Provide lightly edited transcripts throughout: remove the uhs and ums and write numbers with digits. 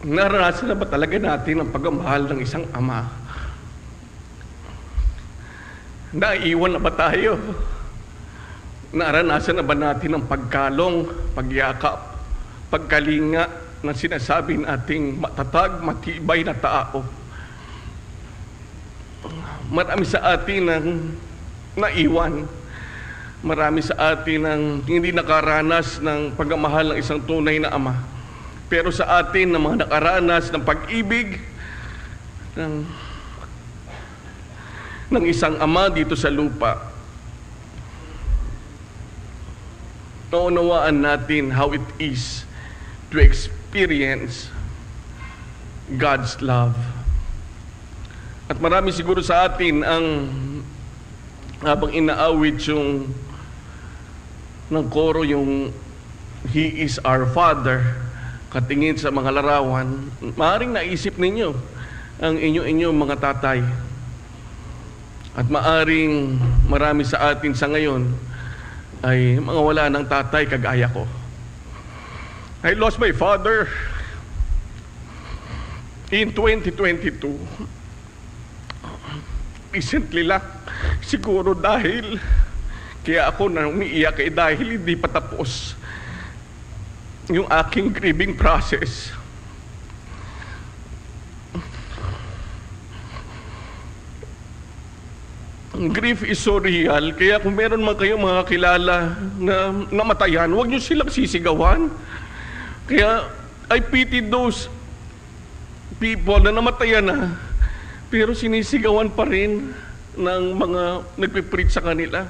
Naranasan na ba talaga natin ang pagmamahal ng isang ama? Naiiwan na ba tayo? Naranasan na ba natin ang pagkalong, pagyakap, pagkalinga na sinasabi nating matatag, matibay na tao? Marami sa atin ang naiwan. Marami sa atin ang hindi nakaranas ng pagmamahal ng isang tunay na ama. Pero sa atin na mga nakaranas ng pag-ibig ng isang ama dito sa lupa, naunawaan natin how it is to experience God's love. At marami siguro sa atin ang habang inaawit yung ng koro yung He is our Father, katingin sa mga larawan, maaaring naisip ninyo ang inyo-inyong mga tatay. At maaaring marami sa atin sa ngayon ay mga wala ng tatay kagaya ko. I lost my father in 2022. Recently lang. Siguro dahil kaya ako na umiiyak dahil hindi pa tapos yung aking grieving process. Grief is so real, kaya kung meron man kayong mga kilala na namatayan, huwag nyo silang sisigawan. Kaya I pity those people na namatayan na, pero sinisigawan pa rin ng mga nagpipreach sa kanila.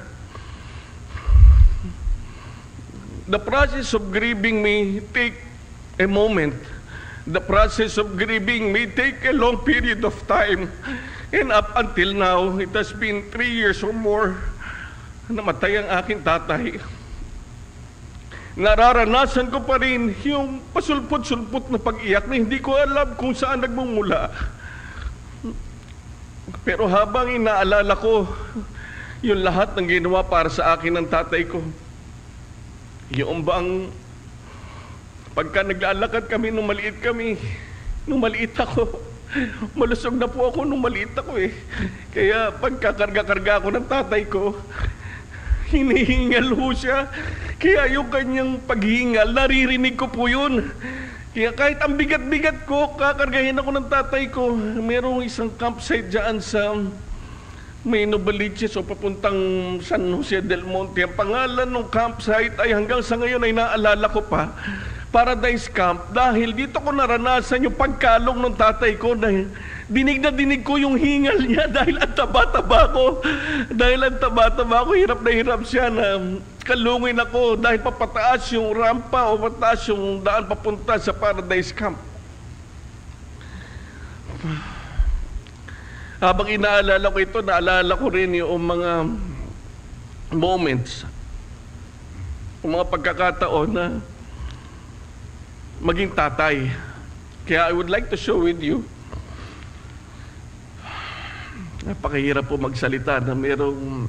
The process of grieving may take a moment. The process of grieving may take a long period of time. And up until now, it has been 3 years or more namatay ang aking tatay. Nararanasan ko pa rin yung pasulpot-sulpot na pag-iyak na hindi ko alam kung saan nagmumula. Pero habang inaalala ko yung lahat ng ginawa para sa akin ng tatay ko, yung bang pagka naglalakad kami nung maliit ako, malusog na po ako nung maliit ako eh. Kaya pagkakarga-karga ako ng tatay ko, hinihingal ho siya. Kaya yung kanyang paghingal, naririnig ko po yun. Kaya kahit ang bigat-bigat ko, kakargahin ako ng tatay ko. Merong isang campsite dyan sa may Novaliches o papuntang San Jose del Monte. Ang pangalan ng campsite ay hanggang sa ngayon ay naalala ko pa, Paradise Camp, dahil dito ko naranasan yung pagkalong ng tatay ko na dinig na dinig ko yung hingal niya dahil ang taba-taba ko. Hirap na hirap siya na kalungin ako dahil papataas yung rampa o pataas yung daan papunta sa Paradise Camp. Habang inaalala ko ito, naalala ko rin yung mga moments, yung mga pagkakataon na maging tatay. Kaya I would like to show with you. Napakahirap po magsalita na merong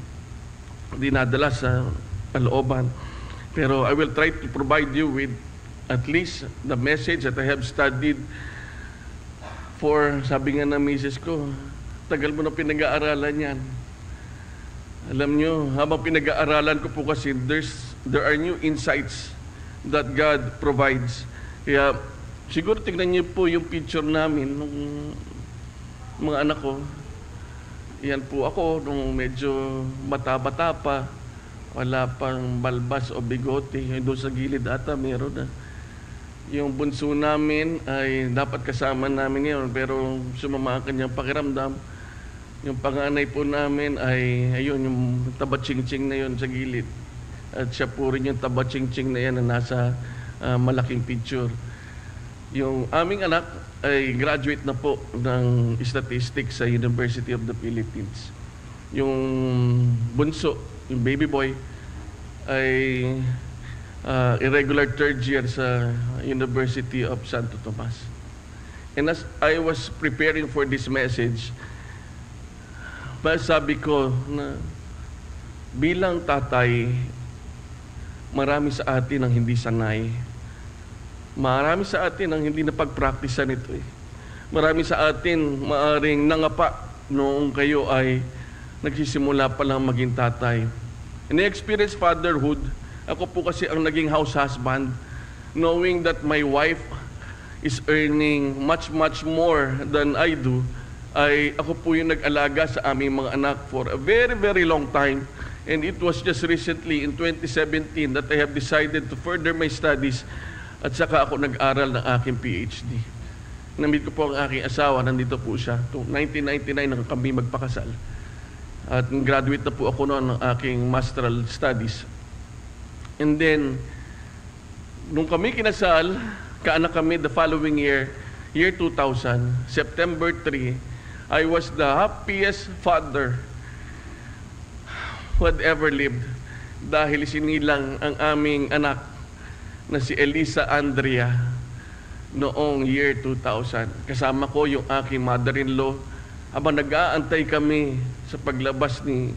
dinadala sa kalooban. Pero I will try to provide you with at least the message that I have studied for, sabi nga ng misis ko, tagal mo na pinag-aaralan yan. Alam nyo, habang pinag-aaralan ko po kasi, there are new insights that God provides. Kaya siguro tignan niyo po yung picture namin ng mga anak ko. Yan po ako nung medyo bata-bata pa, wala pang balbas o bigote. Doon sa gilid ata meron na. Yung bunso namin ay dapat kasama namin ngayon, pero sumama ang kanyang pakiramdam. Yung panganay po namin ay ayun, yung taba-ching-ching na yun sa gilid. At siya po rin yung taba-ching-ching na yan na nasa malaking picture. Yung aming anak ay graduate na po ng statistics sa University of the Philippines. Yung bunso, yung baby boy, ay irregular third year sa University of Santo Tomas. And as I was preparing for this message, sabi ko na bilang tatay, marami sa atin ang hindi sanay Marami sa atin ang hindi napag-practicean ito eh. Marami sa atin maaring nangapa noong kayo ay nagsisimula pa lang maging tatay. In experience fatherhood, ako po kasi ang naging house husband, knowing that my wife is earning much more than I do, ay ako po yung nag-alaga sa aming mga anak for a very long time. And it was just recently in 2017 that I have decided to further my studies at saka ako nag-aral ng aking PhD. Namit ko po ang aking asawa, nandito po siya. 1999 nang kami magpakasal. At graduate na po ako noon ng aking masteral studies. And then, nung kami kinasal, kaanak kami the following year 2000, September 3, I was the happiest father who had ever lived dahil sinilang ang aming anak na si Elisa Andrea noong year 2000. Kasama ko yung aking mother-in-law habang nag-aantay kami sa paglabas ni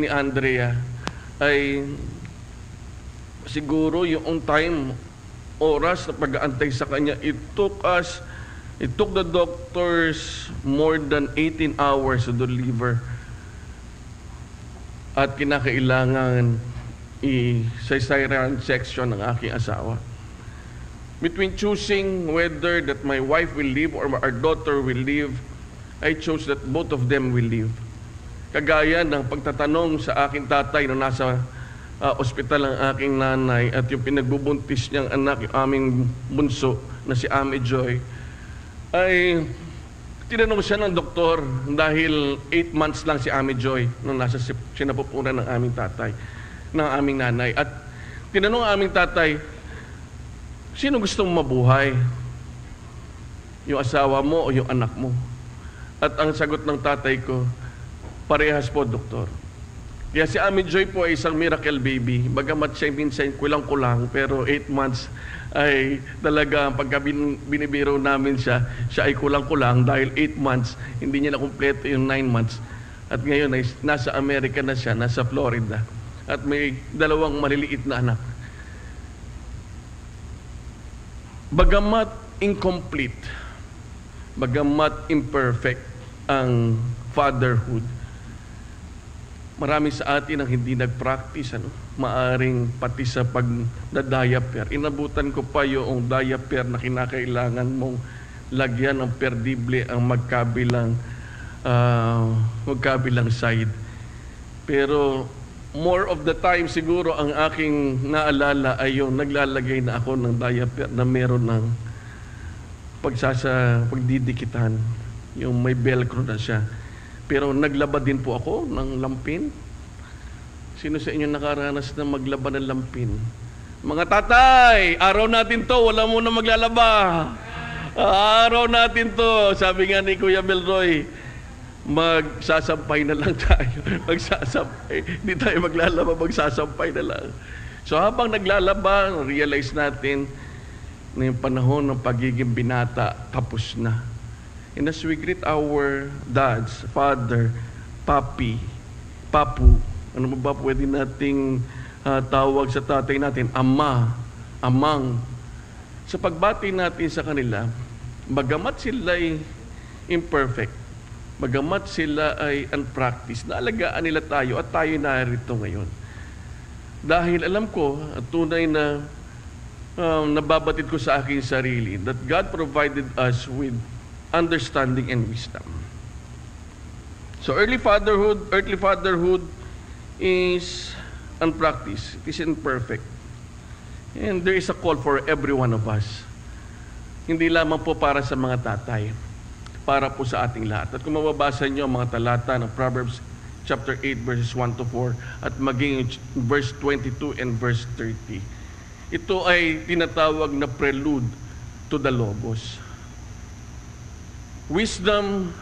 Andrea ay siguro yung time, oras na pag-aantay sa kanya, it took the doctors more than 18 hours to deliver. At kinakailangan i-cesarean section ng aking asawa. Between choosing whether that my wife will live or our daughter will live, I chose that both of them will live. Kagaya ng pagtatanong sa aking tatay na nasa ospital ang aking nanay at yung pinagbubuntis niyang anak, yung aming bunso na si Ame Joy, ay tinanong siya ng doktor dahil 8 months lang si Ame Joy nung nasa sinapupunan ng aming tatay, ng aming nanay. At tinanong ang aming tatay, sino gustong mabuhay? Yung asawa mo o yung anak mo? At ang sagot ng tatay ko, parehas po, doktor. Kaya si Ame Joy po ay isang miracle baby. Bagamat siya minsan kulang-kulang, pero 8 months ay talaga pagka binibiro namin siya ay kulang-kulang dahil 8 months, hindi niya na kumpleto yung 9 months. At ngayon ay nasa Amerika na siya, nasa Florida. At may 2 maliliit na anak. Bagamat incomplete, bagamat imperfect ang fatherhood, marami sa atin ang hindi nag-practice, maaring pati sa pag-diaper. Inabutan ko pa yung diaper na kinakailangan mong lagyan ng perdible ang magkabilang side. Pero more of the time siguro ang aking naalala ay yung naglalagay na ako ng diaper na meron ng pagdidikitan, yung may velcro na siya. Pero naglaba din po ako ng lampin. Sino sa inyo nakaranas na maglaba ng lampin? Mga tatay, araw natin to, wala mo na maglalaba. Araw natin to. Sabi nga ni Kuya Belroy, magsasampay na lang tayo. Magsasampay. Hindi tayo maglalaba, magsasampay na lang. So habang naglalaba, realize natin na yung panahon ng pagiging binata tapos na. And as we greet our dads, father, papi, papu, ano ba pwede nating tawag sa tatay natin? Ama, amang. Sa pagbati natin sa kanila, bagamat sila ay imperfect, bagamat sila ay unpracticed, naalagaan nila tayo at tayo narito ngayon. Dahil alam ko, at tunay na nababatid ko sa aking sarili, that God provided us with understanding and wisdom. So earthly fatherhood is unpracticed. It is imperfect. And there is a call for every one of us. Hindi lamang po para sa mga tatay, para po sa ating lahat. At kung mababasa niyo ang mga talata ng Proverbs chapter 8 verses 1 to 4 at maging verse 22 and verse 30. Ito ay tinatawag na prelude to the Logos. Wisdom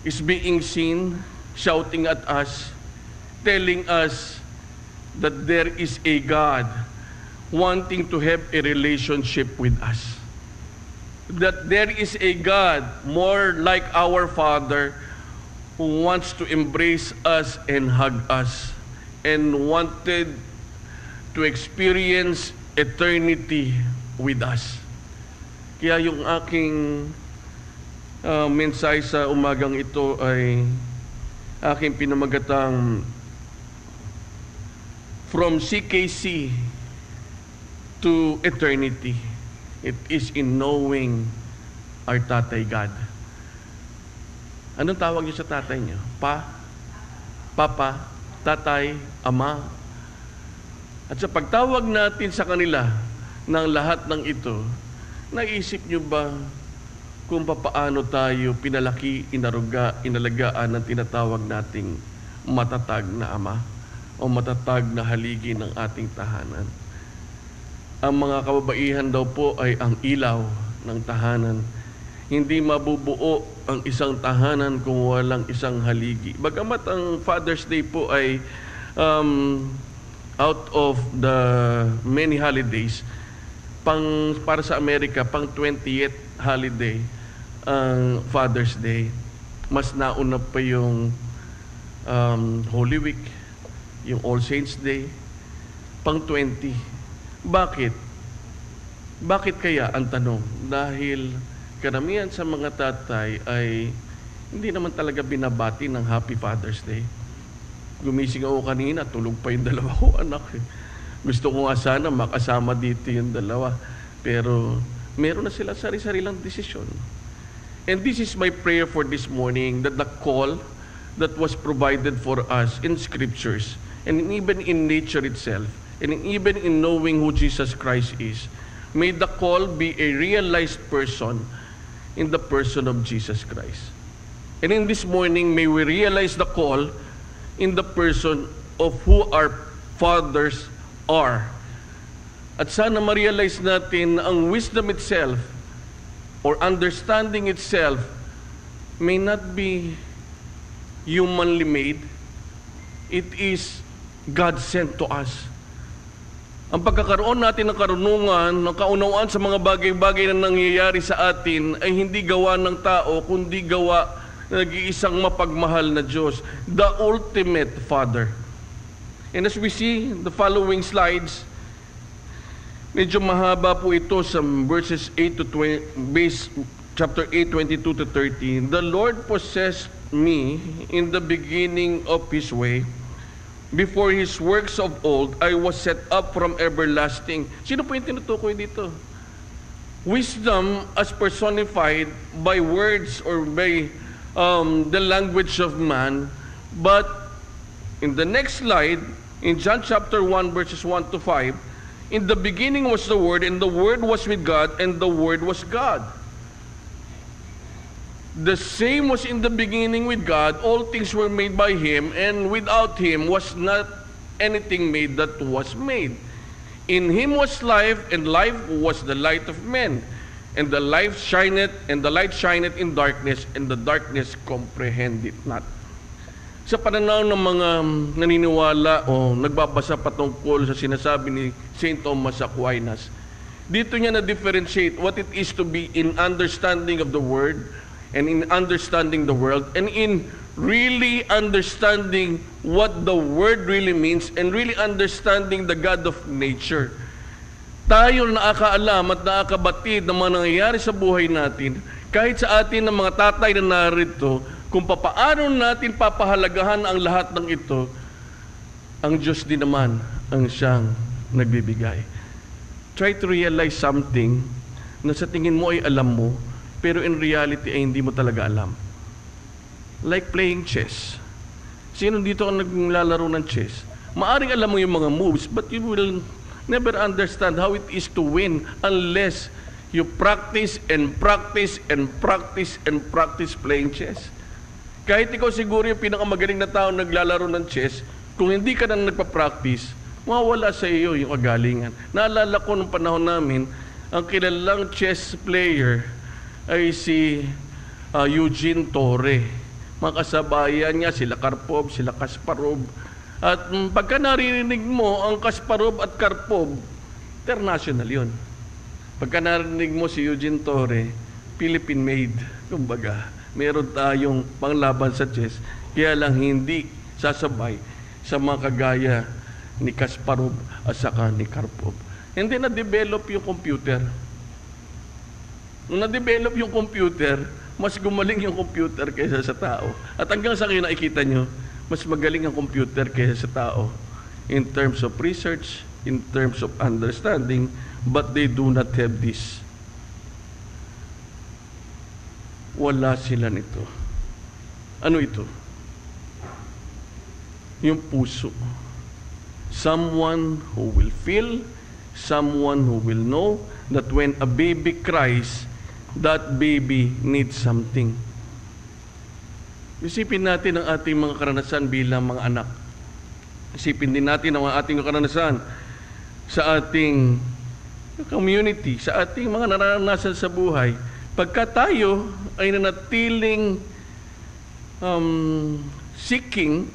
is being seen, shouting at us, telling us that there is a God wanting to have a relationship with us. That there is a God more like our Father who wants to embrace us and hug us and wanted to experience eternity with us. Kaya yung aking mensahe sa umagang ito ay aking pinamagatang From CKC to Eternity. It is in knowing our Tatay God. Anong tawag niyo sa tatay niyo? Papa, Tatay, Ama. At sa pagtawag natin sa kanila ng lahat ng ito, naisip niyo ba kung paano tayo pinalaki, inalagaan ng tinatawag nating matatag na Ama o matatag na haligi ng ating tahanan? Ang mga kababaihan daw po ay ang ilaw ng tahanan. Hindi mabubuo ang isang tahanan kung walang isang haligi. Bagamat ang Father's Day po ay out of the many holidays, para sa Amerika, pang 20th holiday ang Father's Day. Mas nauna pa yung Holy Week, yung All Saints Day, pang 20. Bakit? Bakit kaya ang tanong? Dahil karamihan sa mga tatay ay hindi naman talaga binabati ng Happy Father's Day. Gumising ako kanina, tulog pa yung dalawa ko anak. Gusto ko nga sana makasama dito yung dalawa. Pero meron na sila sari-sarilang desisyon. And this is my prayer for this morning, that the call that was provided for us in Scriptures, and even in nature itself, and even in knowing who Jesus Christ is, may the call be a realized person in the person of Jesus Christ. And in this morning, may we realize the call in the person of who our fathers are. At sana ma-realize natin na ang wisdom itself or understanding itself may not be humanly made. It is God sent to us. Ang pagkakaroon natin ng karunungan, ng kaunawaan sa mga bagay-bagay na nangyayari sa atin ay hindi gawa ng tao, kundi gawa ng nag-iisang mapagmahal na Diyos, the ultimate Father. And as we see the following slides, medyo mahaba po ito sa verses 8 to 20, chapter 8, 22 to 30. The Lord possessed me in the beginning of His way. Before His works of old, I was set up from everlasting. Sino po yung tinutukoy dito? Wisdom as personified by words or by the language of man. But in the next slide, in John chapter 1, verses 1 to 5, in the beginning was the Word, and the Word was with God, and the Word was God. The same was in the beginning with God. All things were made by Him, and without Him was not anything made that was made. In Him was life, and life was the light of men. And the light shineth in darkness, and the darkness comprehend it not. Sa pananaw ng mga naniniwala o nagbabasa patungkol sa sinasabi ni St. Thomas Aquinas, dito niya na-differentiate what it is to be in understanding of the Word, and in understanding the world, and in really understanding what the Word really means, and really understanding the God of nature. Tayo na nakakaalam at nakakabatid ng mga nangyayari sa buhay natin, kahit sa atin ng mga tatay na narito, kung papaano natin papahalagahan ang lahat ng ito, ang Diyos din naman ang siyang nagbibigay. Try to realize something na sa tingin mo ay alam mo, pero in reality ay hindi mo talaga alam. Like playing chess. Sino dito ang naglalaro ng chess? Maaring alam mo yung mga moves, but you will never understand how it is to win unless you practice and practice and practice and practice playing chess. Kahit ikaw siguro yung pinakamagaling na tao naglalaro ng chess, kung hindi ka na nagpa-practice, mawawala sa iyo yung kagalingan. Naalala ko nung panahon namin, ang kilalang chess player ay si Eugene Torre. Mga kasabayan niya, sila Karpov, sila Kasparov. At pagka naririnig mo ang Kasparov at Karpov, international yun. Pagka narinig mo si Eugene Torre, Philippine-made. Kumbaga, meron tayong panglaban sa chess, kaya lang hindi sasabay sa mga kagaya ni Kasparov at saka ni Karpov. And then na-develop yung computer. Nung na-develop yung computer, mas gumaling yung computer kaysa sa tao. At hanggang sa kayo nakikita nyo, mas magaling ang computer kaysa sa tao in terms of research, in terms of understanding, but they do not have this. Wala sila nito. Ano ito? Yung puso. Someone who will feel, someone who will know that when a baby cries, that baby needs something. Isipin natin ang ating mga karanasan bilang mga anak. Isipin din natin ang ating karanasan sa ating community, sa ating mga naranasan sa buhay. Pagka tayo ay nanatiling seeking,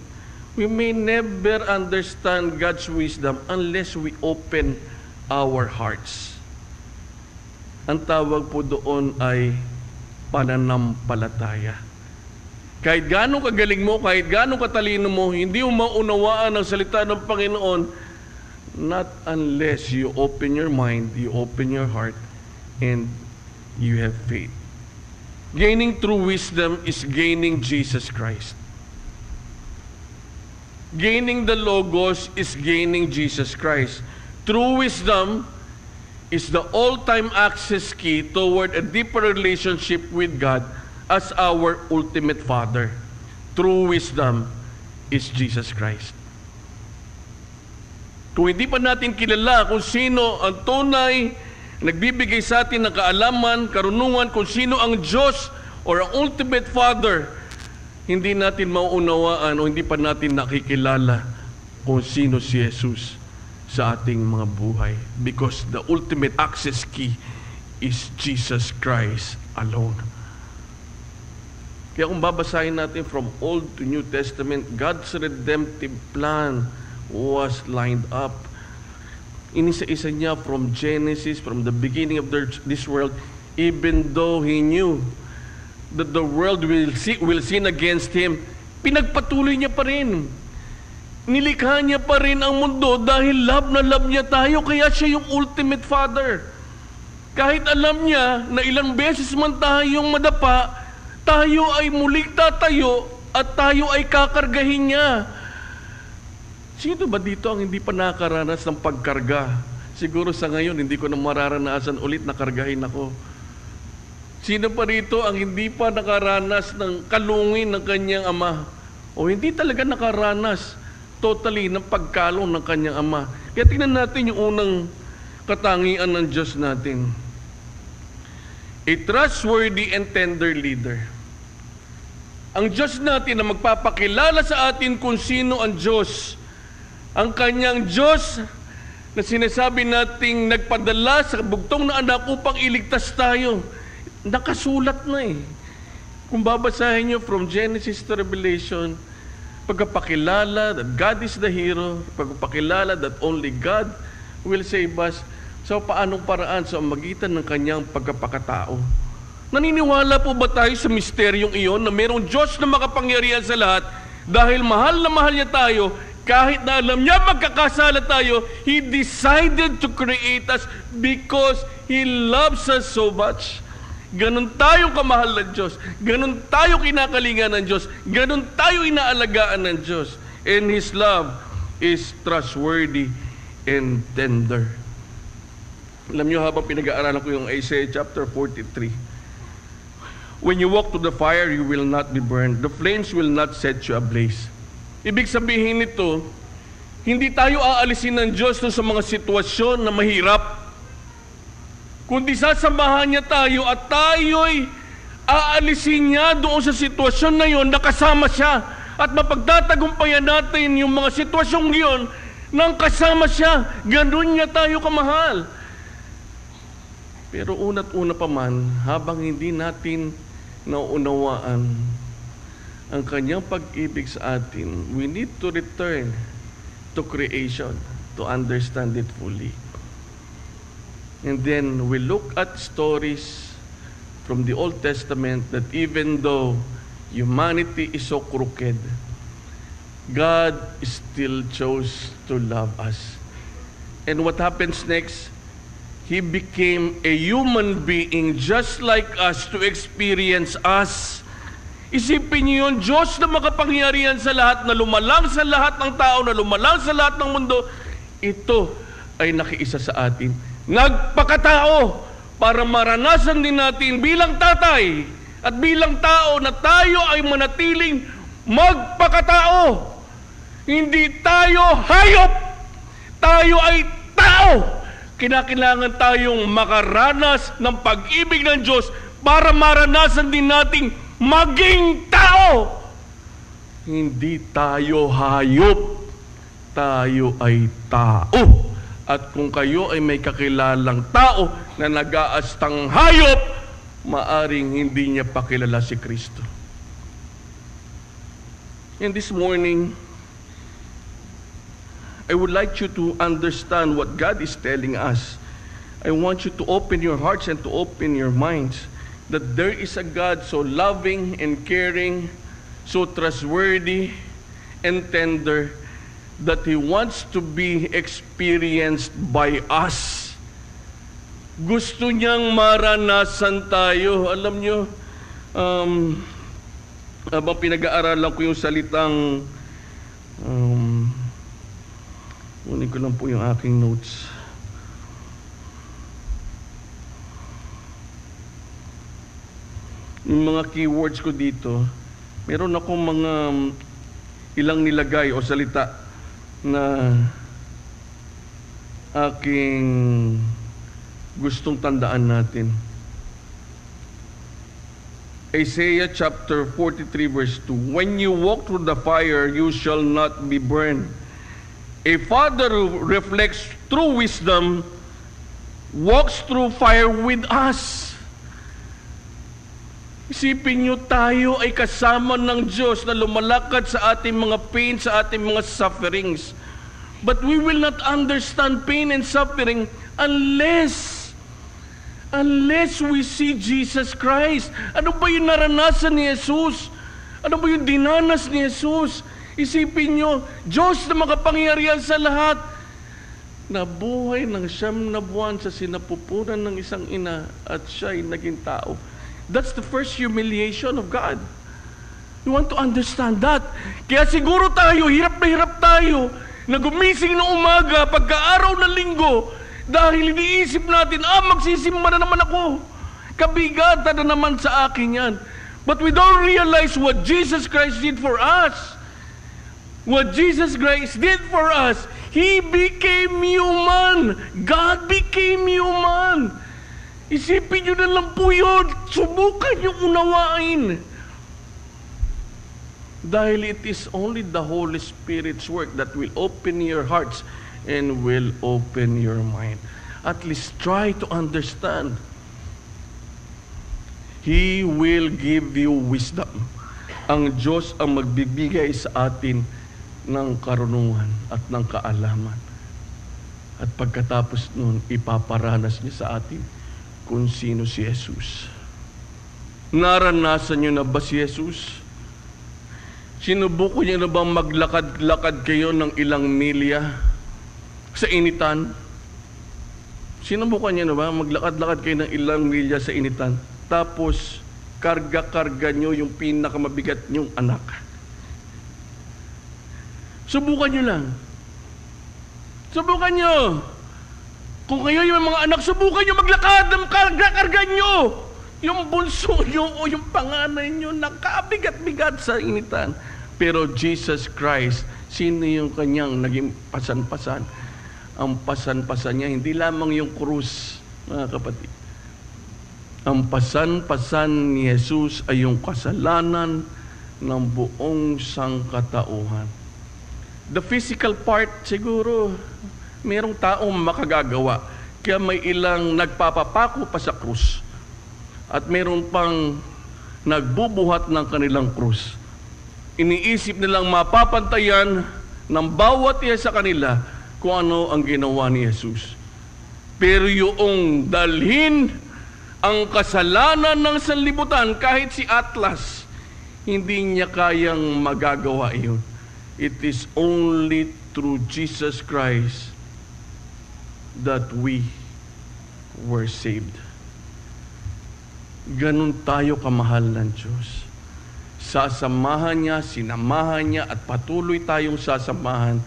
we may never understand God's wisdom unless we open our hearts. Ang tawag po doon ay pananampalataya. Kahit gaano kagaling mo, kahit gaano katalino mo, hindi mo maunawaan ang salita ng Panginoon, not unless you open your mind, you open your heart, and you have faith. Gaining true wisdom is gaining Jesus Christ. Gaining the Logos is gaining Jesus Christ. True wisdom is the all-time access key toward a deeper relationship with God as our ultimate Father. True wisdom is Jesus Christ. Kung hindi pa natin kilala kung sino ang tunay nagbibigay sa atin ng kaalaman, karunungan kung sino ang Diyos or ang ultimate Father, hindi natin mauunawaan o hindi pa natin nakikilala kung sino si Jesus sa ating mga buhay. Because the ultimate access key is Jesus Christ alone. Kaya kung babasahin natin from Old to New Testament, God's redemptive plan was lined up. Inisa-isa niya from Genesis, from the beginning of this world, even though He knew that the world will sin against Him, pinagpatuloy niya pa rin. Nilikha niya pa rin ang mundo dahil love na love niya tayo, kaya siya yung ultimate Father. Kahit alam niya na ilang beses man tayong madapa, tayo ay muling tatayo at tayo ay kakargahin niya. Sino ba dito ang hindi pa nakaranas ng pagkarga? Siguro sa ngayon, hindi ko na mararanasan ulit na kargahin ako. Sino pa rito ang hindi pa nakaranas ng kalungin ng kanyang ama? O hindi talaga nakaranas totally ng pagkalong ng kanyang ama? Kaya tingnan natin yung unang katangian ng Diyos natin. A trustworthy and tender leader. Ang Diyos natin na magpapakilala sa atin kung sino ang Diyos. Ang kanyang Diyos na sinasabi nating nagpadala sa bugtong na anak upang iligtas tayo. Nakasulat na eh. Kung babasahin nyo from Genesis to Revelation, pagpapakilala that God is the hero, pagpapakilala that only God will save us, so paanong paraan sa magitan ng kanyang pagkapakatao? Naniniwala po ba tayo sa misteryong iyon na mayroong Diyos na makapangyarihan sa lahat dahil mahal na mahal niya tayo, kahit na alam niya magkakasala tayo, He decided to create us because He loves us so much. Ganon tayo kamahal ng Diyos. Ganon tayo kinakalingan ng Diyos. Ganon tayo inaalagaan ng Diyos. And His love is trustworthy and tender. Alam niyo, habang pinag-aaralan ko yung Isaiah chapter 43, when you walk to the fire, you will not be burned. The flames will not set you ablaze. Ibig sabihin nito, hindi tayo aalisin ng Diyos sa mga sitwasyon na mahirap, kundi sasamahan niya tayo at tayo'y aalisin niya doon sa sitwasyon na yon, nakasama siya. At mapagtatagumpayan natin yung mga sitwasyong yon nang kasama siya. Ganun niya tayo kamahal. Pero una't-una pa man, habang hindi natin nauunawaan ang kanyang pag-ibig sa atin, we need to return to creation to understand it fully. And then we look at stories from the Old Testament that even though humanity is so crooked, God still chose to love us. And what happens next? He became a human being just like us to experience us. Isipin niyo yun, Diyos na makapangyarihan sa lahat, na lumalang sa lahat ng tao, na lumalang sa lahat ng mundo, ito ay nakiisa sa atin. Nagpakatao para maranasan din natin bilang tatay at bilang tao na tayo ay manatiling magpakatao. Hindi tayo hayop. Tayo ay tao. Kinakailangan tayong makaranas ng pag-ibig ng Diyos para maranasan din nating maging tao. Hindi tayo hayop. Tayo ay tao. At kung kayo ay may kakilalang tao na nag-aastang hayop, maaring hindi niya pakilala si Kristo. And this morning, I would like you to understand what God is telling us. I want you to open your hearts and to open your minds that there is a God so loving and caring, so trustworthy and tender, that He wants to be experienced by us. Gusto niyang maranasan tayo. Alam niyo, habang pinag-aaralan ko yung salitang kunin ko lang po yung aking notes. Yung mga keywords ko dito, meron akong mga ilang nilagay o salita na aking gustong tandaan natin. Isaiah chapter 43 verse 2, when you walk through the fire, you shall not be burned. A father who reflects true wisdom walks through fire with us. Isipin nyo, tayo ay kasama ng Diyos na lumalakad sa ating mga pain, sa ating mga sufferings. But we will not understand pain and suffering unless we see Jesus Christ. Ano ba yung naranasan ni Jesus? Ano ba yung dinanas ni Jesus? Isipin nyo, Diyos na makapangyarihan sa lahat, nabuhay ng 9 na buwan sa sinapupunan ng isang ina at siya'y naging tao. That's the first humiliation of God. You want to understand that? Kaya siguro tayo, hirap na hirap tayo, na gumising ng umaga, pagka-araw ng linggo, dahil iniisip natin, magsisimba na naman ako. Kabigatan na naman sa akin yan. But we don't realize what Jesus Christ did for us. What Jesus Christ did for us, He became human. God became human. Isipin nyo na lang po yun. Subukan nyo unawain. Dahil it is only the Holy Spirit's work that will open your hearts and will open your mind. At least try to understand. He will give you wisdom. Ang Diyos ang magbibigay sa atin ng karunungan at ng kaalaman. At pagkatapos nun, ipaparanas niya sa atin kung sino si Jesus. Naranasan niyo na ba si Jesus? Sinubukan niyo na bang maglakad-lakad kayo ng ilang milya sa initan? Sinubukan niyo na ba maglakad-lakad kayo ng ilang milya sa initan? Tapos, karga-karga niyo yung pinakamabigat niyong anak. Subukan nyo lang. Subukan nyo. Kung kayo yung mga anak, subukan nyo maglakad ng karga-karga nyo. Yung bunso nyo o yung panganay nyo, nakabigat-bigat sa initan. Pero Jesus Christ, sino yung kanyang naging pasan-pasan? Ang pasan-pasan niya, hindi lamang yung krus, mga kapatid. Ang pasan-pasan ni Jesus ay yung kasalanan ng buong sangkatauhan. The physical part, siguro, mayroong taong makagagawa. Kaya may ilang nagpapapako pa sa krus. At mayroon pang nagbubuhat ng kanilang krus. Iniisip nilang mapapantayan ng bawat isa sa kanila kung ano ang ginawa ni Jesus. Pero yung dalhin ang kasalanan ng sanlibutan, kahit si Atlas, hindi niya kayang magagawa iyon. It is only through Jesus Christ that we were saved. Ganun tayo kamahal ng Diyos. Sasamahan niya, sinamahan niya, at patuloy tayong sasamahan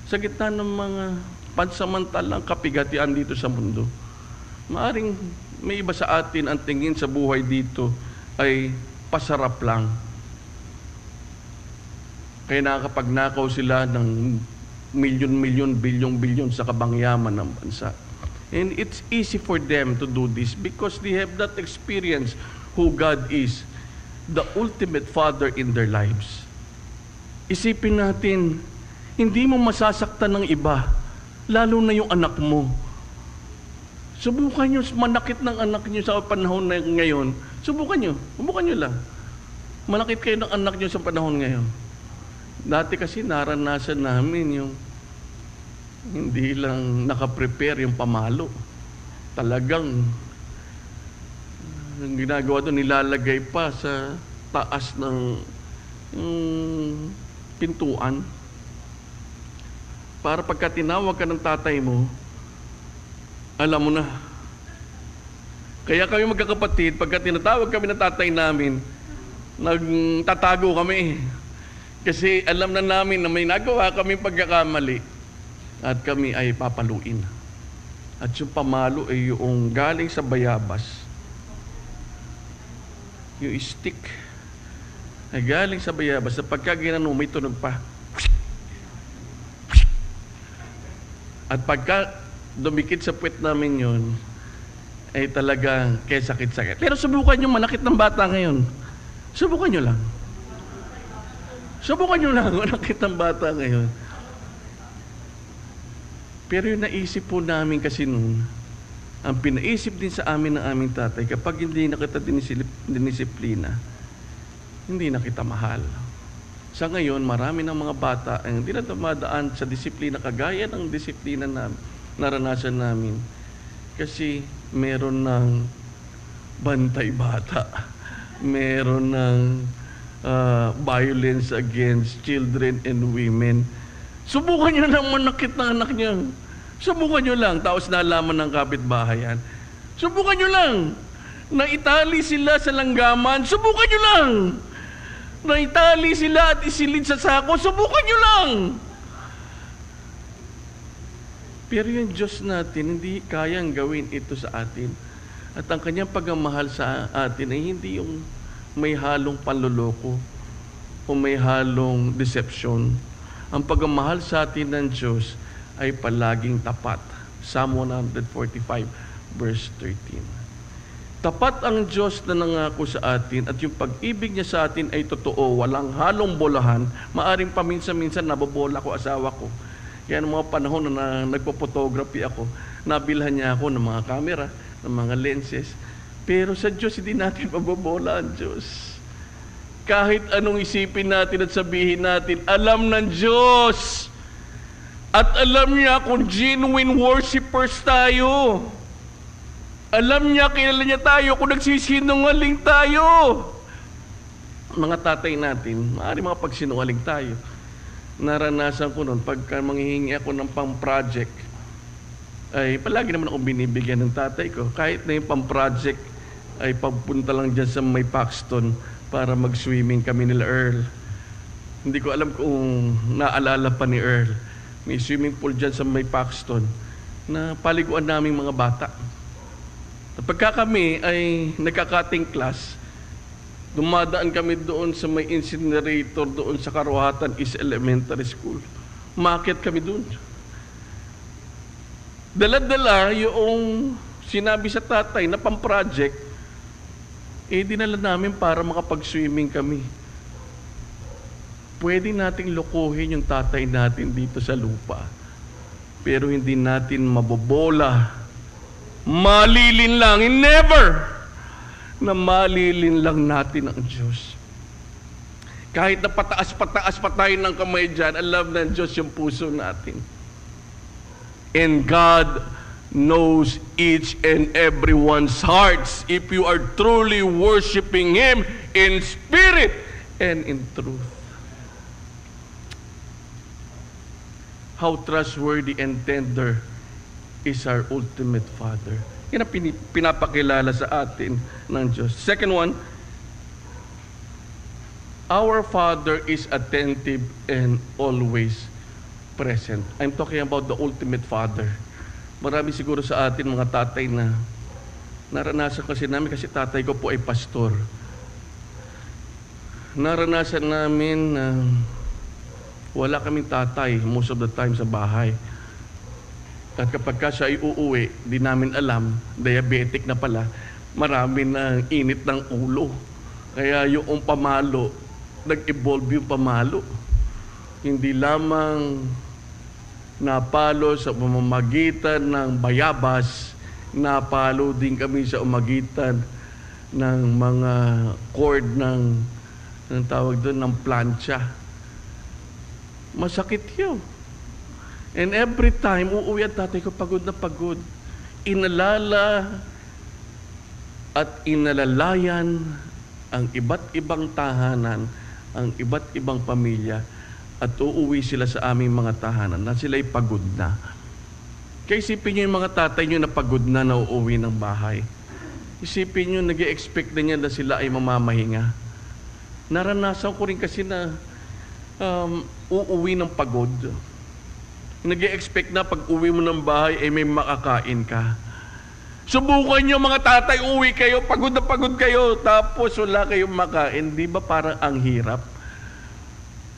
sa gitna ng mga pansamantalang kapigatian dito sa mundo. Maaring may iba sa atin ang tingin sa buhay dito ay pasarap lang. Kaya nakapagnakaw sila ng milyon-milyon, bilyon-bilyon sa kabangyaman ng bansa. And it's easy for them to do this because they have that experience who God is, the ultimate Father in their lives. Isipin natin, hindi mo masasaktan ng iba, lalo na yung anak mo. Subukan nyo manakit ng anak nyo sa panahon na ngayon. Subukan nyo lang. Manakit kayo ng anak nyo sa panahon ngayon. Dati kasi naranasan namin yung hindi lang nakaprepare yung pamalo. Talagang ang ginagawa doon, nilalagay pa sa taas ng pintuan. Para pagka tinawag ka ng tatay mo, alam mo na. Kaya kami magkakapatid, pagka tinatawag kami ng tatay namin, nagtatago kami. Kasi alam na namin na may nagawa kami pagkakamali. At kami ay papaluin. At yung pamalo ay yung galing sa bayabas. Yung stick ay galing sa bayabas. At pagka ginano, may tunog pa. At pagka dumikit sa puwet namin yun, ay talagang kaya sakit-sakit. Pero subukan nyo manakit ng bata ngayon. Subukan nyo lang. Subukan nyo lang manakit ng bata ngayon. Pero yung naisip po namin kasi noon, ang pinaisip din sa amin ng aming tatay, kapag hindi na kita dinisiplina, hindi na kita mahal. Sa ngayon, marami ng mga bata ang hindi na dumadaan sa disiplina kagaya ng disiplina na naranasan namin. Kasi meron ng bantay bata, meron ng violence against children and women. Subukan nyo lang manakit ng anak niya. Subukan nyo lang. Tapos nalaman ng kapitbahay yan. Subukan nyo lang. Na itali sila sa langgaman. Subukan nyo lang. Na itali sila at isilid sa sako. Subukan nyo lang. Pero yung Diyos natin, hindi kayang gawin ito sa atin. At ang kanyang pagmamahal sa atin ay hindi yung may halong panloloko o may halong deception. Ang pagmamahal sa atin ng Diyos ay palaging tapat. Psalm 145 verse 13. Tapat ang Diyos na nangako sa atin at yung pag-ibig niya sa atin ay totoo, walang halong bolahan. Maaring paminsan-minsan nabobola ko asawa ko. Kaya ng mga panahon na nagpo-photography ako, nabilhan niya ako ng mga camera, ng mga lenses. Pero sa Diyos, hindi natin mabobola ang Diyos. Kahit anong isipin natin at sabihin natin, alam ng Diyos. At alam niya kung genuine worshipers tayo. Alam niya, kilala niya tayo kung nagsisinungaling tayo. Mga tatay natin, maaari mga pagsinungaling tayo. Naranasan ko noon, pagka manghihingi ako ng pang-project, ay palagi naman ako binibigyan ng tatay ko. Kahit na yung pang-project, ay pagpunta lang dyan sa may Paxton, para mag-swimming kami nila Earl. Hindi ko alam kung naalala pa ni Earl. May swimming pool dyan sa may Paxton na paliguan naming mga bata. Pagka kami ay nagka-cutting class, dumadaan kami doon sa may incinerator doon sa Karuhatan East Elementary School. Umakyat kami doon. Dala-dala yung sinabi sa tatay na pang-project, dinala namin para makapag-swimming kami. Pwede nating lokohin yung tatay natin dito sa lupa. Pero hindi natin mabobola. Malilin lang. Never! Na malilin lang natin ang Diyos. Kahit na pataas-pataas pa tayo ng kamay dyan, alam ng Diyos yung puso natin. And God knows each and everyone's hearts if you are truly worshiping Him in spirit and in truth. How trustworthy and tender is our ultimate Father. Yan ang pinapakilala sa atin ng Diyos. Second one, our Father is attentive and always present. I'm talking about the ultimate Father. Marami siguro sa atin mga tatay na naranasan kasi namin, kasi tatay ko po ay pastor. Naranasan namin na wala kaming tatay most of the time sa bahay. At kapag ka siya ay uuwi, di namin alam, diabetic na pala, marami ng init ng ulo. Kaya yung pamalo, nag-evolve yung pamalo. Hindi lamang napalo sa pamamagitan ng bayabas, napalo din kami sa umagitan ng mga cord ng tawag doon, ng plancha. Masakit yun. And every time, uuwi ang tatay ko, pagod na pagod. Inalala at inalalayan ang iba't ibang tahanan, ang iba't ibang pamilya, at uuwi sila sa aming mga tahanan na sila'y pagod na. Kaya isipin nyo yung mga tatay nyo na pagod na uuwi ng bahay. Isipin nyo, nag-i-expect na niya na sila ay mamamahinga. Naranasan ko rin kasi na uuwi ng pagod. Nag-i-expect na pag uwi mo ng bahay ay may makakain ka. Subukan nyo mga tatay, uwi kayo, pagod na pagod kayo, tapos wala kayong makain. Di ba parang ang hirap?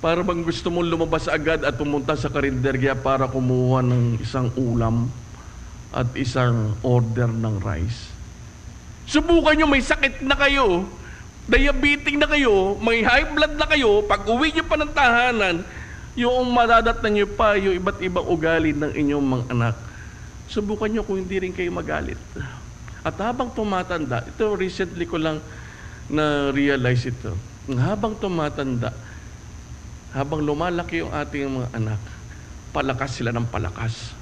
Para bang gusto mong lumabas agad at pumunta sa karinderya para kumuha ng isang ulam at isang order ng rice. Subukan nyo, may sakit na kayo, diabetic na kayo, may high blood na kayo, pag uwi nyo pa ng tahanan, yung madadatnan nyo pa yung iba't ibang ugali ng inyong mga anak. Subukan nyo kung hindi rin kayo magalit. At habang tumatanda, ito recently ko lang na-realize ito, habang tumatanda, habang lumalaki yung ating mga anak, palakas sila ng palakas.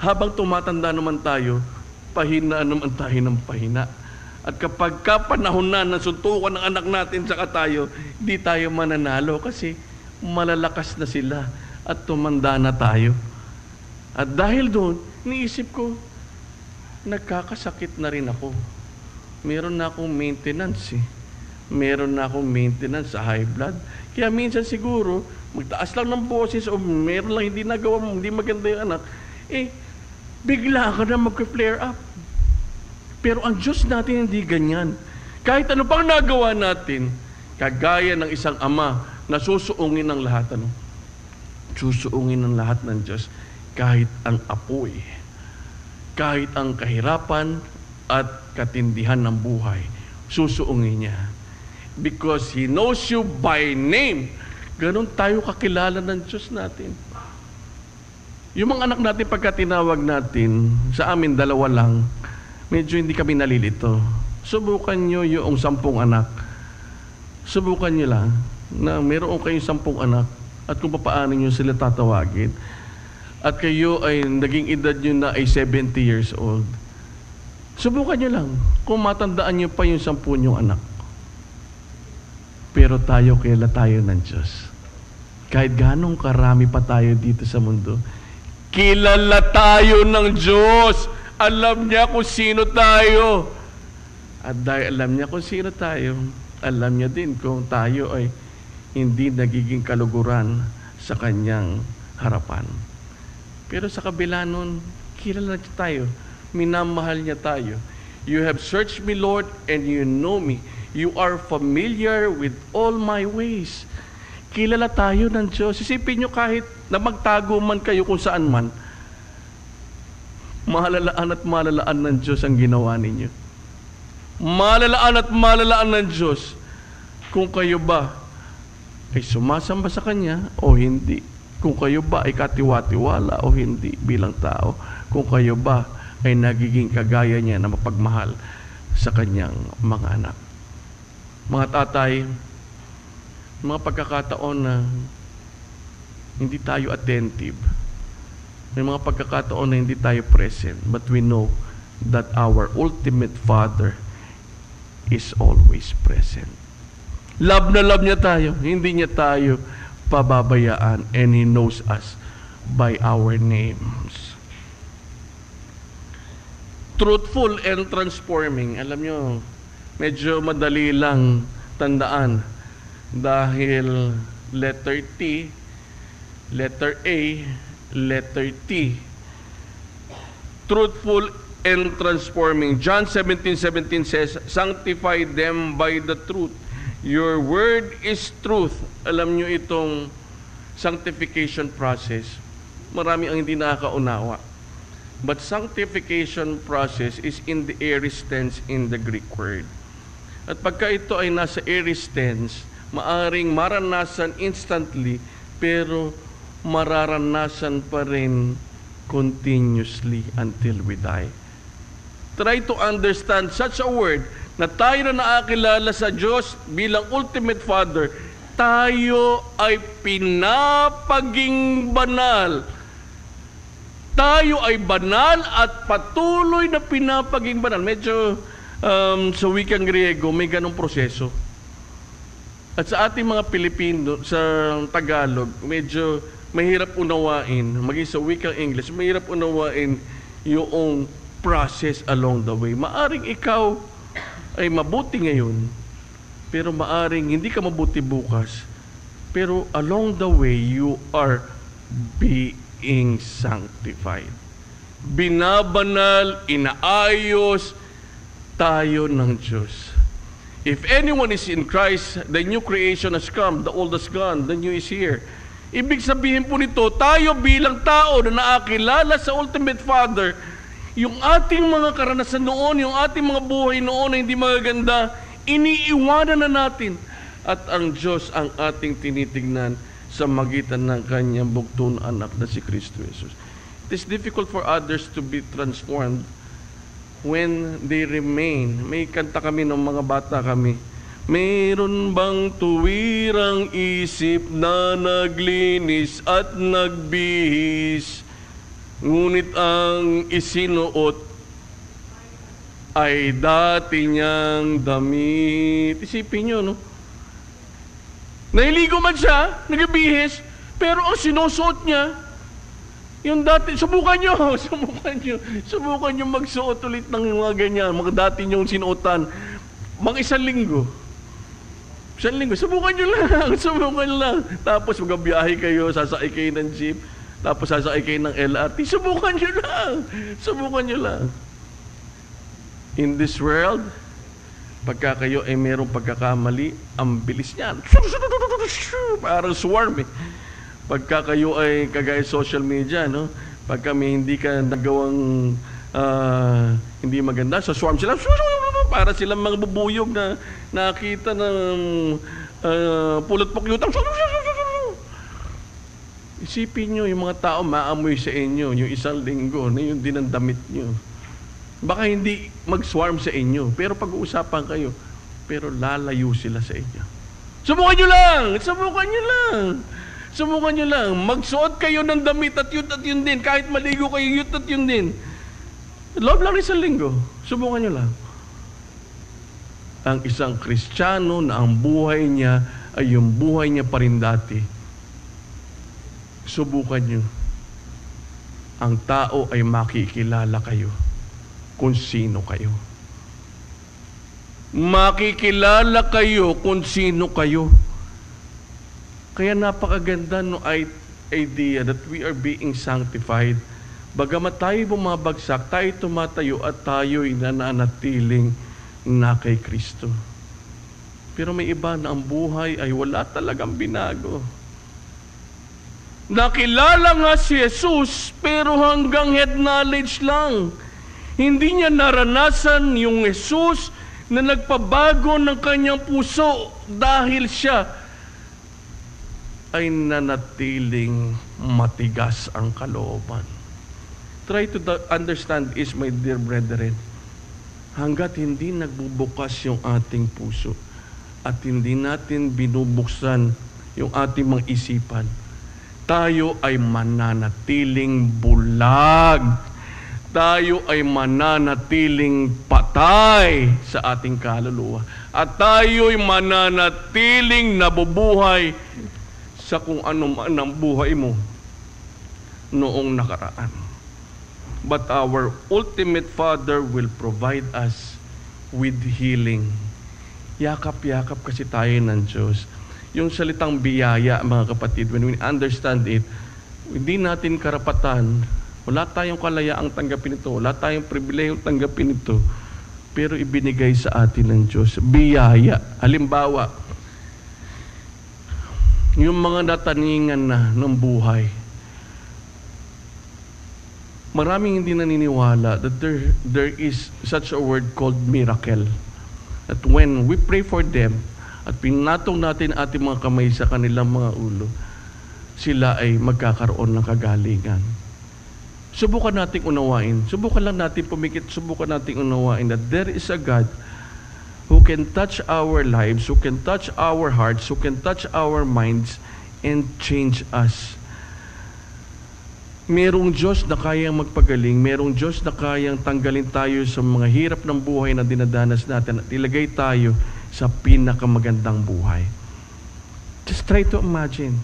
Habang tumatanda naman tayo, pahina naman tayo ng pahina. At kapag kapanahon na ng suntukan ng anak natin saka tayo, di tayo mananalo kasi malalakas na sila at tumanda na tayo. At dahil doon, niisip ko, nagkakasakit na rin ako. Meron na akong maintenance eh. Meron na akong maintenance sa high blood. Kaya minsan siguro, magtaas lang ng boses o meron lang hindi nagawa mo, hindi maganda yung anak, bigla ka na mag-flare up. Pero ang Diyos natin hindi ganyan. Kahit ano pang nagawa natin, kagaya ng isang ama na susuungin ng lahat, susuungin ng lahat ng Diyos, kahit ang apoy, kahit ang kahirapan at katindihan ng buhay, susuungin niya. Because He knows you by name. Ganon tayo kakilala ng Diyos natin. Yung mga anak natin, pagka tinawag natin, sa amin 2 lang, medyo hindi kami nalilito. Subukan nyo yung 10 anak. Subukan nyo lang na meron kayong 10 anak at kung paano nyo sila tatawagin. At kayo ay naging edad nyo na ay 70 years old. Subukan nyo lang kung matandaan nyo pa yung 10 nyong anak. Pero tayo, kilala tayo ng Diyos. Kahit ganong karami pa tayo dito sa mundo, kilala tayo ng Diyos. Alam niya kung sino tayo. At dahil alam niya kung sino tayo, alam niya din kung tayo ay hindi nagiging kaluguran sa kanyang harapan. Pero sa kabila nun, kilala niya tayo. Minamahal niya tayo. You have searched me, Lord, and you know me. You are familiar with all my ways. Kilala tayo ng Diyos. Isipin nyo kahit na magtago man kayo kung saan man, malalaan at malalaan ng Diyos ang ginawa ninyo. Malalaan at malalaan ng Diyos kung kayo ba ay sumasamba sa Kanya o hindi. Kung kayo ba ay katiwa-tiwala o hindi bilang tao. Kung kayo ba ay nagiging kagaya niya na mapagmahal sa Kanyang mga anak. Mga tatay, mga pagkakataon na hindi tayo attentive. May mga pagkakataon na hindi tayo present. But we know that our ultimate Father is always present. Love na love niya tayo. Hindi niya tayo pababayaan. And He knows us by our names. truthful and transforming. Alam nyo, medyo madali lang tandaan dahil letter T, letter A, letter T. Truthful and transforming. John 17:17 says, sanctify them by the truth. Your word is truth. Alam nyo itong sanctification process. Marami ang hindi nakakaunawa. But sanctification process is in the aorist tense in the Greek word. At pagka ito ay nasa aorist tense, maaring maranasan instantly, pero mararanasan pa rin continuously until we die. Try to understand such a word na tayo na nakakilala sa Diyos bilang ultimate Father, tayo ay pinapaging banal. Tayo ay banal at patuloy na pinapaging banal. Medyo sa wikang Griego, may ganong proseso. At sa ating mga Pilipino, sa Tagalog, medyo mahirap unawain. Maging sa wikang English, mahirap unawain yung process along the way. Maaring ikaw ay mabuti ngayon, pero maaring hindi ka mabuti bukas. Pero along the way, you are being sanctified. Binabanal, inaayos tayo ng Diyos. If anyone is in Christ, the new creation has come, the old has gone, the new is here. Ibig sabihin po nito, tayo bilang tao na nakakilala sa ultimate Father, yung ating mga karanasan noon, yung ating mga buhay noon na hindi magaganda, iniiwanan na natin. At ang Diyos ang ating tinitingnan sa magitan ng kanyang bugtong anak na si Kristo Jesus. It is difficult for others to be transformed when they remain. May kanta kami ng mga bata kami. Mayroon bang tuwirang isip na naglinis at nagbihis, ngunit ang isinuot ay dati niyang damit. Isipin nyo, no? Nailigo man siya, nagbihis, pero ang sinusuot niya, yung dati, subukan nyo magsuot ulit ng mga ganyan, mga dati nyong sinuotan, mga isang linggo, subukan nyo lang. Tapos magbiyahe kayo, sasakay kayo ng jeep, tapos sasakay kayo ng LRT, subukan nyo lang. In this world, pagka kayo ay merong pagkakamali, ang bilis niyan. Parang swarm eh. Pagka kayo ay kagaya social media, no? Pagka may hindi ka nagawang hindi maganda, sa swarm sila, para silang mga bubuyog na nakita ng pulot-pukyutang. Isipin nyo, yung mga tao maamoy sa inyo, yung isang linggo, na yun din ang damit nyo. Baka hindi mag-swarm sa inyo, pero pag-uusapan kayo, pero lalayo sila sa inyo. Subukan nyo lang. Magsuot kayo ng damit at yun din. Kahit maligo kayo, yun at yun din. Loob lang isang linggo. Subukan nyo lang. Ang isang Kristiyano na ang buhay niya ay yung buhay niya pa rin dati. Subukan nyo. Ang tao ay makikilala kayo kung sino kayo. Makikilala kayo kung sino kayo. Kaya napakaganda no idea that we are being sanctified. Bagamat tayo bumabagsak, tayo tumatayo at tayo'y nananatiling na kay Kristo. Pero may iba na ang buhay ay wala talagang binago. Nakilala nga si Jesus, pero hanggang head knowledge lang. Hindi niya naranasan yung Jesus na nagpabago ng kanyang puso dahil siya ay nanatiling matigas ang kalooban. Try to understand this, my dear brethren. Hanggat hindi nagbubukas yung ating puso at hindi natin binubuksan yung ating mga isipan, tayo ay mananatiling bulag. Tayo ay mananatiling patay sa ating kaluluwa. At tayo'y mananatiling nabubuhay sa kung ano man ang buhay mo noong nakaraan. but our ultimate Father will provide us with healing. Yakap-yakap kasi tayo ng Diyos. Yung salitang biyaya, mga kapatid, when we understand it, hindi natin karapatan, wala tayong kalayaang tanggapin ito, wala tayong pribilehiyong tanggapin ito, pero ibinigay sa atin ng Diyos. Biyaya. Halimbawa, yung mga nataningan na ng buhay, maraming hindi naniniwala that there is such a word called miracle. That when we pray for them at pinatong natin ating mga kamay sa kanilang mga ulo, sila ay magkakaroon ng kagalingan. Subukan nating unawain. Subukan lang natin pumikit. Subukan nating unawain that there is a God who can touch our lives, who can touch our hearts, who can touch our minds, and change us. Merong Diyos na kayang magpagaling, merong Diyos na kayang tanggalin tayo sa mga hirap ng buhay na dinadanas natin at ilagay tayo sa pinakamagandang buhay. Just try to imagine.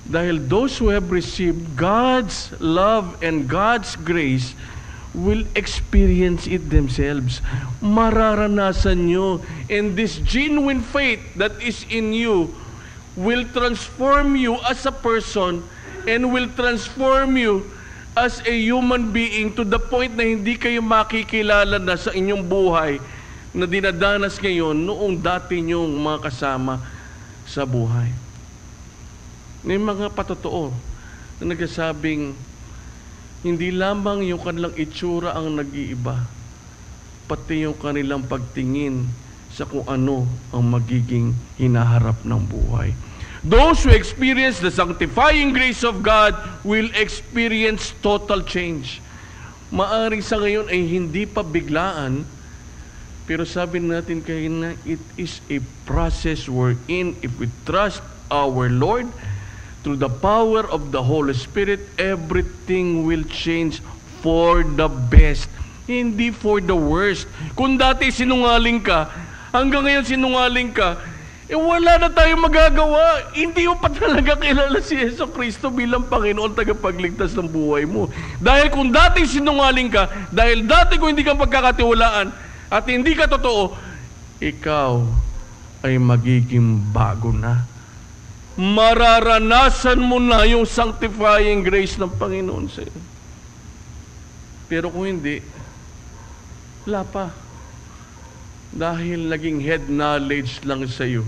Dahil those who have received God's love and God's grace will experience it themselves. Mararanasan nyo. And this genuine faith that is in you will transform you as a person and will transform you as a human being to the point na hindi kayo makikilala na sa inyong buhay na dinadanas ngayon noong dati nyong mga kasama sa buhay. May mga patotoo na nagsasabing hindi lamang yung kanilang itsura ang nag-iiba, pati yung kanilang pagtingin sa kung ano ang magiging hinaharap ng buhay. Those who experience the sanctifying grace of God will experience total change. Maaring sa ngayon ay hindi pa biglaan, pero sabi natin kayo na it is a process wherein if we trust our Lord, through the power of the Holy Spirit, everything will change for the best, hindi for the worst. Kung dati sinungaling ka, hanggang ngayon sinungaling ka, wala na tayong magagawa. Hindi mo pa talaga kilala si Jesucristo bilang Panginoon tagapagligtas ng buhay mo. Dahil kung dati sinungaling ka, dahil dati kung hindi ka pagkakatiwalaan at hindi ka totoo, ikaw ay magiging bago na. Mararanasan mo na yung sanctifying grace ng Panginoon sa iyo. Pero kung hindi, wala pa. Dahil naging head knowledge lang sa iyo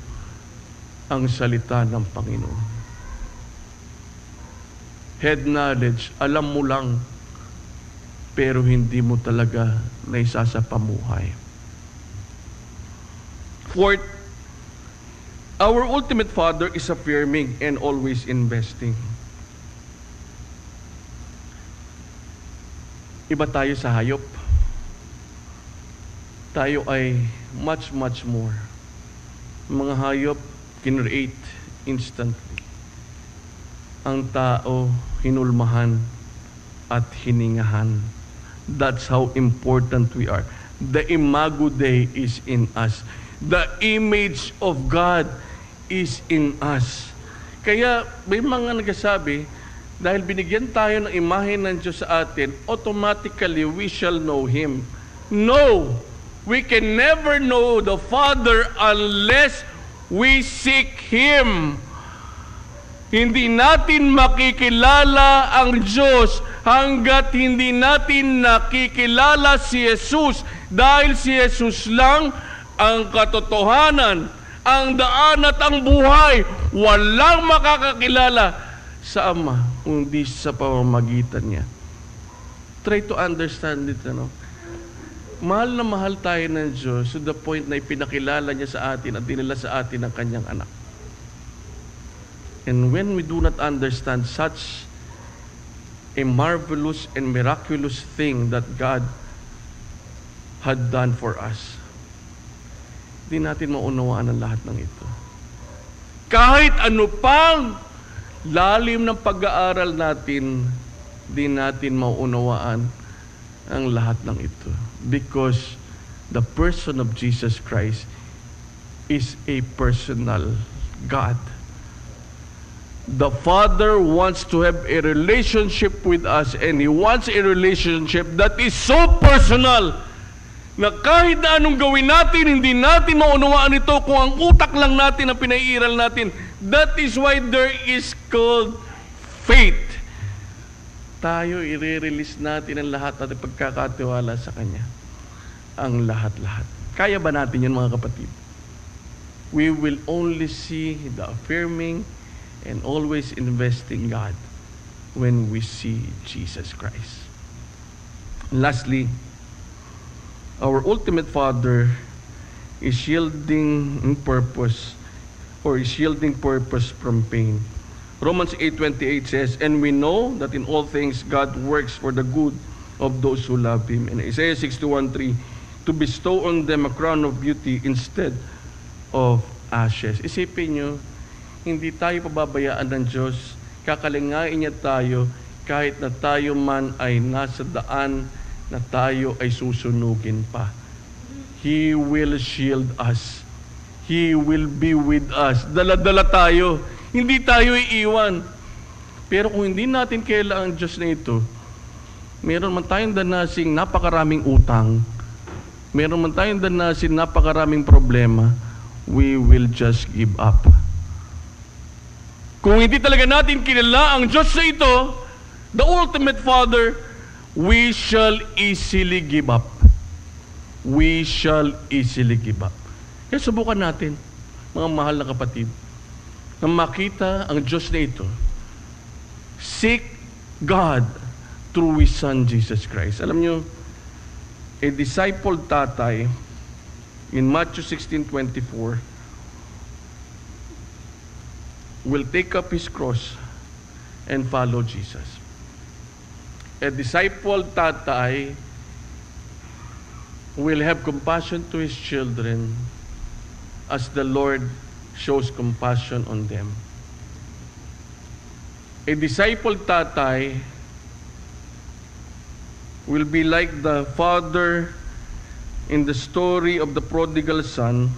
ang salita ng Panginoon. Head knowledge, alam mo lang, pero hindi mo talaga naisa sa pamuhay. Fourth, our ultimate Father is affirming and always investing. Iba tayo sa hayop. Tayo ay much more. Mga hayop kinreate instantly. Ang tao hinulmahan at hiningahan. That's how important we are. The imago Dei is in us. The image of God is in us. Kaya may mga nagsasabi, dahil binigyan tayo ng imahe ng Diyos sa atin, automatically we shall know Him. No! We can never know the Father unless we seek Him. Hindi natin makikilala ang Diyos hanggat hindi natin nakikilala si Jesus, dahil si Jesus lang ang katotohanan, ang daan at ang buhay. Walang makakakilala sa Ama kundi sa pamamagitan niya. Try to understand it, Mahal na mahal tayo ng Diyos to the point na ipinakilala niya sa atin at dinala sa atin ang kanyang anak. And when we do not understand such a marvelous and miraculous thing that God had done for us, di natin maunawaan ang lahat ng ito. Kahit ano pang lalim ng pag-aaral natin, di natin maunawaan ang lahat ng ito. Because the person of Jesus Christ is a personal God. The Father wants to have a relationship with us, and He wants a relationship that is so personal na kahit na anong gawin natin, hindi natin maunawaan ito kung ang utak lang natin ang pinaiiral natin. That is why there is called faith. Tayo, i-release natin ang lahat at pagkakatiwala sa Kanya. Ang lahat-lahat. Kaya ba natin yun, mga kapatid? We will only see the affirming and always investing God when we see Jesus Christ. Lastly, our ultimate Father is yielding purpose from pain. Romans 8:28 says, "And we know that in all things God works for the good of those who love Him." And Isaiah 61:3, "To bestow on them a crown of beauty instead of ashes." Isipin nyo, hindi tayo pababayaan ng Diyos. Kakalingain niya tayo kahit na tayo man ay nasa daan na tayo ay susunugin pa. He will shield us. He will be with us. Dala-dala tayo. Hindi tayo iiwan. Pero kung hindi natin kailangan ang Diyos na ito, meron man tayong danasing napakaraming utang, meron man tayong danasing napakaraming problema, we will just give up. Kung hindi talaga natin kilala ang Diyos na ito, the ultimate Father, we shall easily give up. We shall easily give up. Kaya subukan natin, mga mahal na kapatid, na makita ang Diyos na ito. Seek God through His Son, Jesus Christ. Alam nyo, a disciple tatay, in Matthew 16:24, will take up his cross and follow Jesus. A disciple tatay will have compassion to his children as the Lord shows compassion on them. A disciple tatay will be like the father in the story of the prodigal son,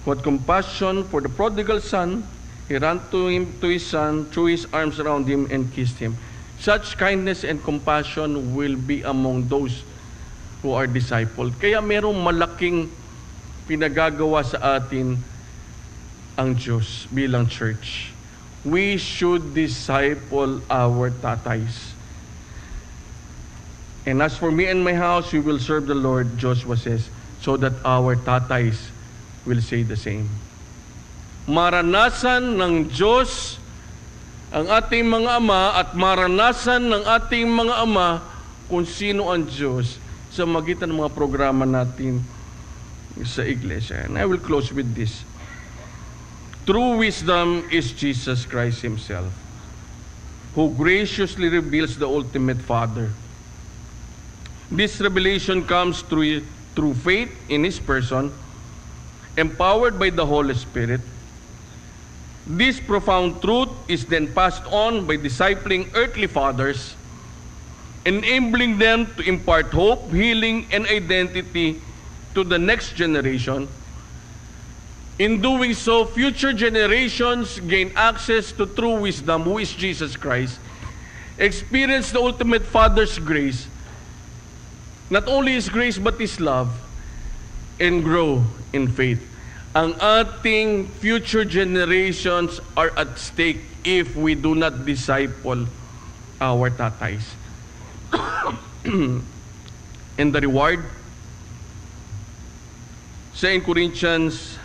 who had compassion for the prodigal son. He ran to his son, threw his arms around him, and kissed him. Such kindness and compassion will be among those who are discipled. Kaya merong malaking pinagagawa sa atin ang Diyos bilang church. We should disciple our tatays. And as for me and my house, we will serve the Lord, Joshua says, so that our tatays will say the same. Maranasan ng Diyos ang ating mga ama at maranasan ng ating mga ama kung sino ang Diyos sa magitan ng mga programa natin sa iglesia. And I will close with this. True wisdom is Jesus Christ Himself, who graciously reveals the ultimate Father. This revelation comes through faith in His person, empowered by the Holy Spirit. This profound truth is then passed on by discipling earthly fathers, enabling them to impart hope, healing, and identity to the next generation. In doing so, future generations gain access to true wisdom, who is Jesus Christ, experience the ultimate Father's grace, not only His grace but His love, and grow in faith. Ang ating future generations are at stake if we do not disciple our tatays. And the reward, 2 Corinthians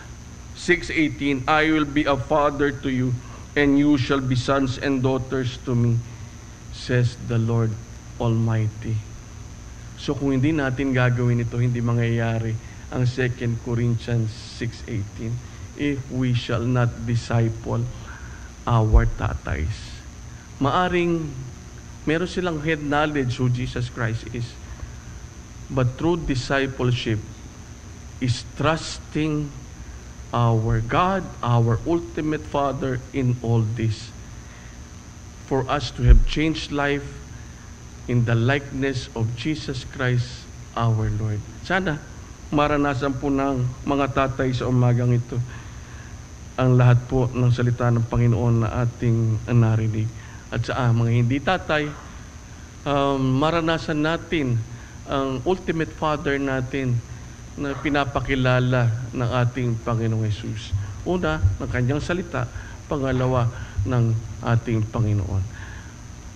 6:18, I will be a father to you, and you shall be sons and daughters to me, says the Lord Almighty. So kung hindi natin gagawin ito, hindi mangyayari ang 2 Corinthians 6:18 if we shall not disciple our tatays. Maaring meron silang head knowledge who Jesus Christ is, but true discipleship is trusting our God, our ultimate Father in all this, for us to have changed life in the likeness of Jesus Christ our Lord. Sana maranasan po ng mga tatay sa umagang ito ang lahat po ng salita ng Panginoon na ating narinig. At sa mga hindi tatay, maranasan natin ang ultimate Father natin na pinapakilala ng ating Panginoong Hesus. Una, ng kanyang salita. Pangalawa, ng ating Panginoon.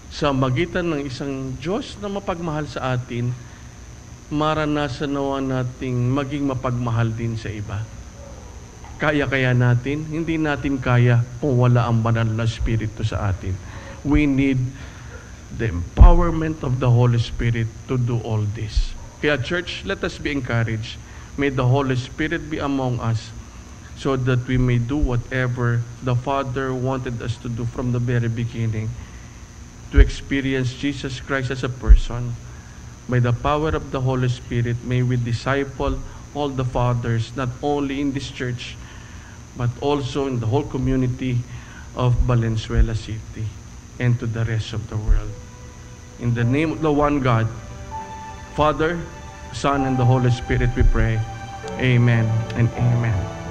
Sa magitan ng isang Diyos na mapagmahal sa atin, maranasan nawa nating maging mapagmahal din sa iba. Kaya natin? Hindi natin kaya kung wala ang banal na Espiritu sa atin. We need the empowerment of the Holy Spirit to do all this. Kaya church, let us be encouraged. May the Holy Spirit be among us so that we may do whatever the Father wanted us to do from the very beginning, to experience Jesus Christ as a person. By the power of the Holy Spirit, may we disciple all the fathers, not only in this church, but also in the whole community of Valenzuela City and to the rest of the world. In the name of the one God, Father, Son, and the Holy Spirit, we pray. Amen and amen.